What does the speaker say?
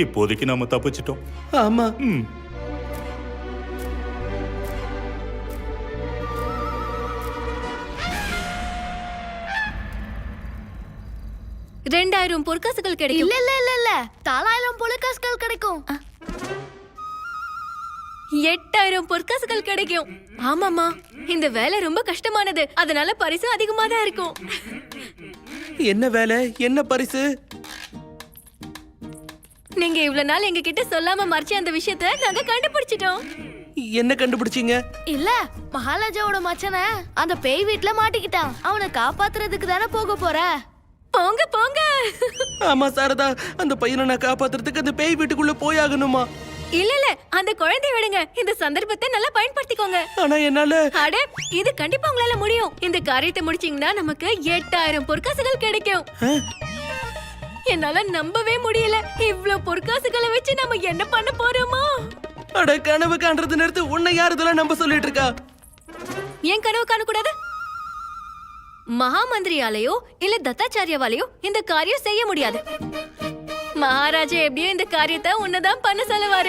இப்போதைக்கு நாம தப்பிச்சிட்டோம். ஆமா. ம். $2000 பொற்காசுகள் கிடைக்கும். இல்ல இல்ல இல்ல இல்ல 4000 பொற்காசுகள் கிடைக்கும். 8000 பொற்காசுகள் கிடைக்கும். ஆமாமா, இந்த வேலை ரொம்ப கஷ்டமானது, அதனால பரிசு அதிகமா தான் இருக்கும். என்ன வேலை, என்ன பரிசு? நீங்க இவ்வளவு நாள் எங்க கிட்ட சொல்லாம மறைச்ச அந்த விஷயத்த நாங்க கண்டுபிடிச்சிட்டோம். என்ன கண்டுபிடிச்சீங்க? இல்ல, மகாராஜாவோட மச்சனை அந்த பேய் வீட்ல மாட்டிக்கிட்டான். அவனை காப்பாத்துறதுக்கு தானே போக போற. போங்க போங்க. ஆமா சாரதா, அந்த பையனை நான் காப்பாத்துறதுக்கு அந்த பேய் வீட்டுக்குள்ள போயாகணுமா? இல்ல இல்ல, அந்த குழந்தைய விடுங்க. இந்த சந்தர்ப்பத்தை நல்லா பயன்படுத்திக்கோங்க. ஆனா என்னால அட, இது கண்டிப்பா உங்களால முடியும். இந்த காரியத்தை முடிச்சீங்கன்னா நமக்கு 8000 பொற்காசுகள் கிடைக்கும். என்னால நம்பவே முடியல. இவ்ளோ பொற்காசுகளை வச்சு நம்ம என்ன பண்ண போறோமோ? அட, கனவு காண்றது நிறுத்து. உன்னை யார் இதெல்லாம் நம்ப சொல்லிட்டு இருக்கா? ஏன் கனவு காணக்கூடாது? மகா மந்திரியாலேயோ இல்ல தத்தாச்சாரியாவாலேயோ இந்த காரியம் செய்ய முடியாது. மகாராஜா எப்படியோ இந்த காரியத்தை உன்னதான் பண்ண சொல்லுவாரு.